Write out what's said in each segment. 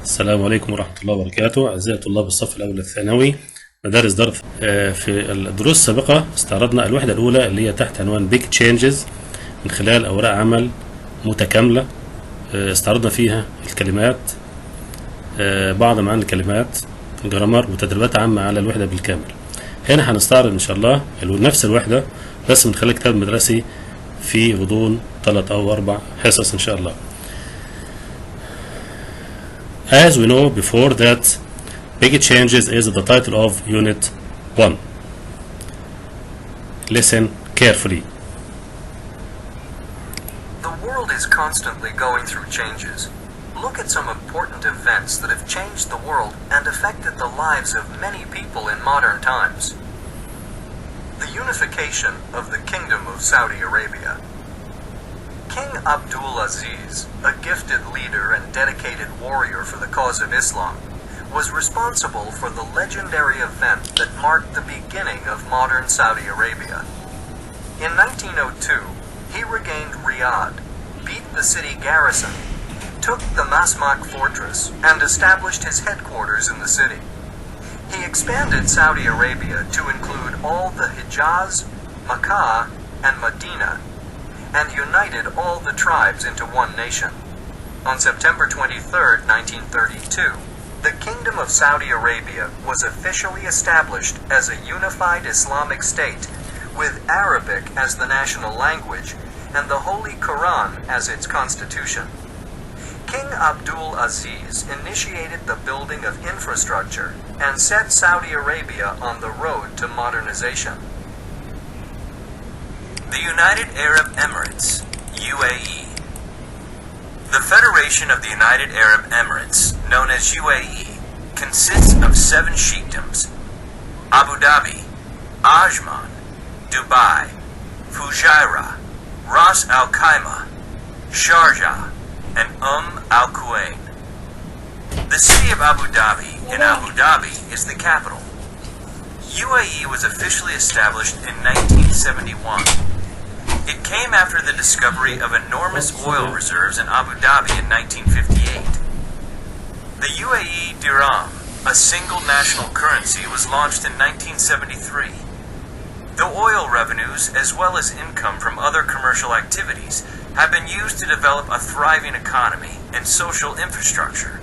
السلام عليكم ورحمة الله وبركاته. أعزائي طلاب الصف الأول الثانوي مدارس درس. في الدروس السابقة استعرضنا الوحدة الأولى اللي هي تحت عنوان Big Changes من خلال أوراق عمل متكاملة. استعرضنا فيها الكلمات، بعض معاني الكلمات، جرامر وتدريبات عامة على الوحدة بالكامل. هنا هنستعرض إن شاء الله نفس الوحدة بس من خلال كتاب مدرسي في غضون 3 أو 4 حصص إن شاء الله. As we know before that, Big Changes is the title of Unit 1. Listen carefully. The world is constantly going through changes. Look at some important events that have changed the world and affected the lives of many people in modern times. The unification of the Kingdom of Saudi Arabia. King Abdulaziz, a gifted leader and dedicated warrior for the cause of Islam, was responsible for the legendary event that marked the beginning of modern Saudi Arabia. In 1902, he regained Riyadh, beat the city garrison, took the Masmak fortress, and established his headquarters in the city. He expanded Saudi Arabia to include all the Hijaz, Makkah, and Medina, and united all the tribes into one nation. On September 23, 1932, the Kingdom of Saudi Arabia was officially established as a unified Islamic state, with Arabic as the national language and the Holy Quran as its constitution. King Abdul Aziz initiated the building of infrastructure and set Saudi Arabia on the road to modernization. The United Arab Emirates, UAE. The Federation of the United Arab Emirates, known as UAE, consists of 7 sheikdoms: Abu Dhabi, Ajman, Dubai, Fujairah, Ras Al Khaimah, Sharjah, and Al Quwain. The city of Abu Dhabi in Abu Dhabi is the capital. UAE was officially established in 1971. It came after the discovery of enormous oil reserves in Abu Dhabi in 1958. The UAE dirham, a single national currency, was launched in 1973. The oil revenues, as well as income from other commercial activities, have been used to develop a thriving economy and social infrastructure.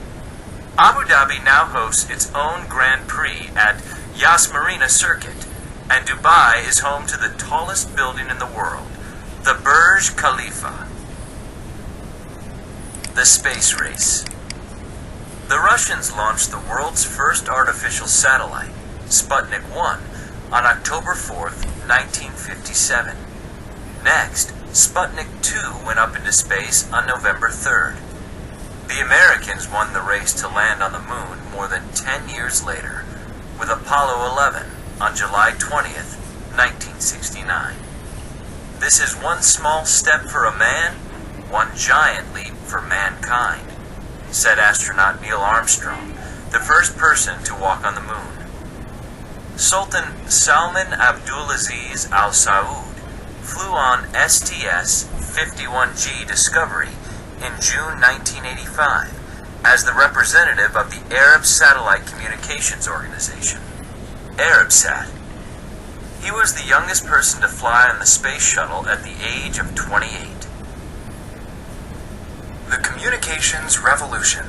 Abu Dhabi now hosts its own Grand Prix at Yas Marina Circuit, and Dubai is home to the tallest building in the world, the Burj Khalifa. The space race. The Russians launched the world's first artificial satellite, Sputnik 1, on October 4th, 1957. Next, Sputnik 2 went up into space on November 3rd. The Americans won the race to land on the moon more than 10 years later, with Apollo 11 on July 20th, 1969. This is one small step for a man, one giant leap for mankind, said astronaut Neil Armstrong, the first person to walk on the moon. Sultan Salman Abdulaziz Al Saud flew on STS-51G Discovery in June 1985 as the representative of the Arab Satellite Communications Organization, Arabsat. He was the youngest person to fly on the space shuttle at the age of 28. The Communications Revolution.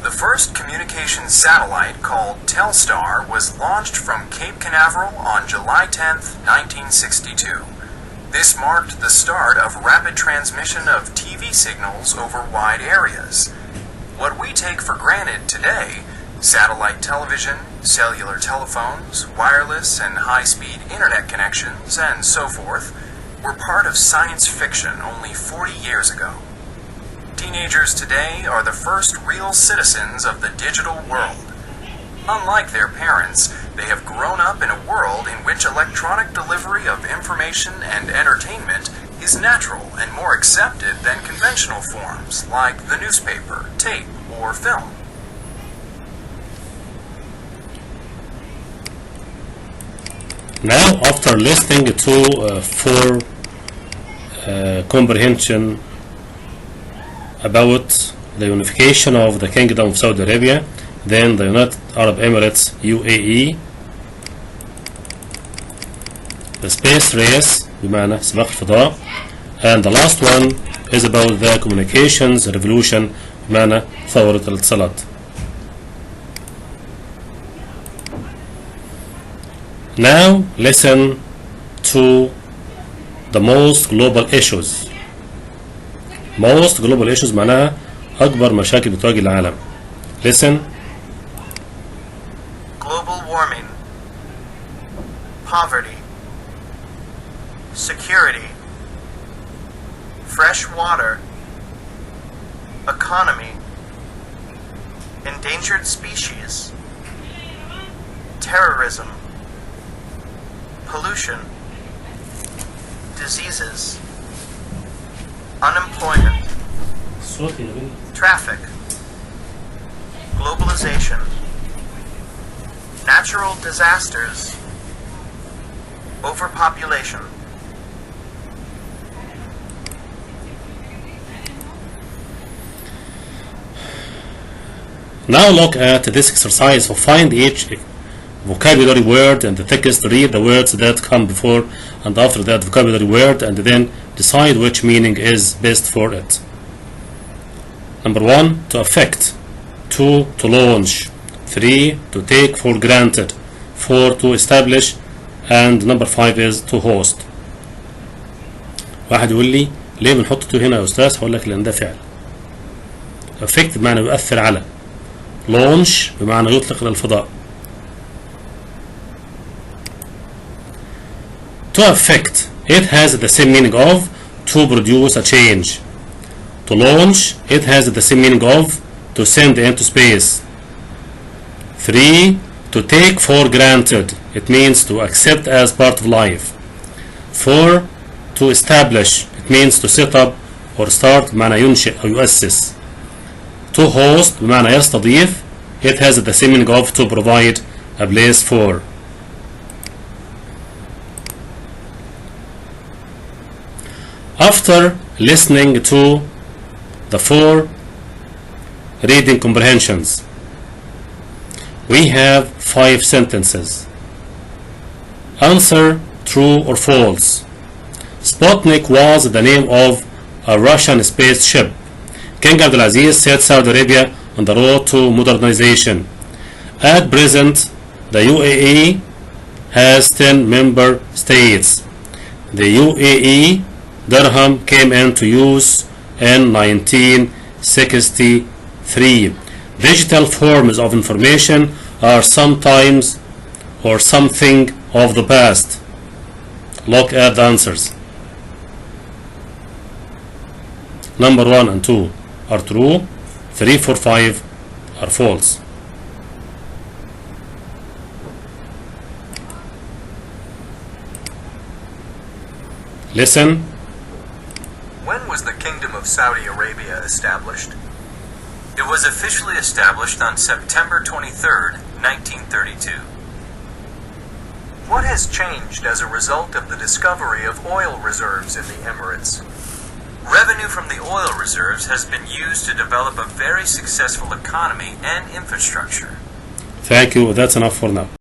The first communications satellite, called Telstar, was launched from Cape Canaveral on July 10, 1962. This marked the start of rapid transmission of TV signals over wide areas. What we take for granted today, satellite television, cellular telephones, wireless and high-speed internet connections, and so forth, were part of science fiction only 40 years ago. Teenagers today are the first real citizens of the digital world. Unlike their parents, they have grown up in a world in which electronic delivery of information and entertainment is natural and more accepted than conventional forms like the newspaper, tape, or film. Now, after listening to 4 comprehension about the unification of the Kingdom of Saudi Arabia, then the United Arab Emirates UAE, the space race بمعنى سباق الفضاء, and the last one is about the communications revolution بمعنى ثورة الاتصالات. Now listen to the most global issues. Most global issues معناها أكبر مشاكل بتواجه العالم. Listen. Global warming, poverty, security, fresh water, economy, endangered species, terrorism, pollution, diseases, unemployment, traffic, globalization, natural disasters, overpopulation. Now look at this exercise. So find each vocabulary word and the text. Read the words that come before and after that vocabulary word and then decide which meaning is best for it. Number 1, to affect. 2, to launch. 3, to take for granted. 4, to establish. And number 5 is to host. واحد يقول لي ليه بنحط تو هنا يا أستاذ؟ هقول لك لأن ده فعل. affect بمعنى يؤثر على. launch بمعنى يطلق إلى الفضاء. To affect, it has the same meaning of to produce a change. To launch, it has the same meaning of to send into space. 3, to take for granted, it means to accept as part of life. 4, to establish, it means to set up or start بمعنى ينشئ أو يؤسس. To host بمعنى يستضيف, it has the same meaning of to provide a place for. After listening to the 4 reading comprehensions, we have 5 sentences. Answer true or false. Sputnik was the name of a Russian spaceship. King Abdulaziz set Saudi Arabia on the road to modernization. At present, the UAE has 10 member states. The UAE dirham came into use in 1963. Digital forms of information are sometimes or something of the past. Look at the answers. Number 1 and 2 are true. 3, 4, 5 are false. Listen. When was the Kingdom of Saudi Arabia established? It was officially established on September 23, 1932. What has changed as a result of the discovery of oil reserves in the Emirates? Revenue from the oil reserves has been used to develop a very successful economy and infrastructure. Thank you. That's enough for now.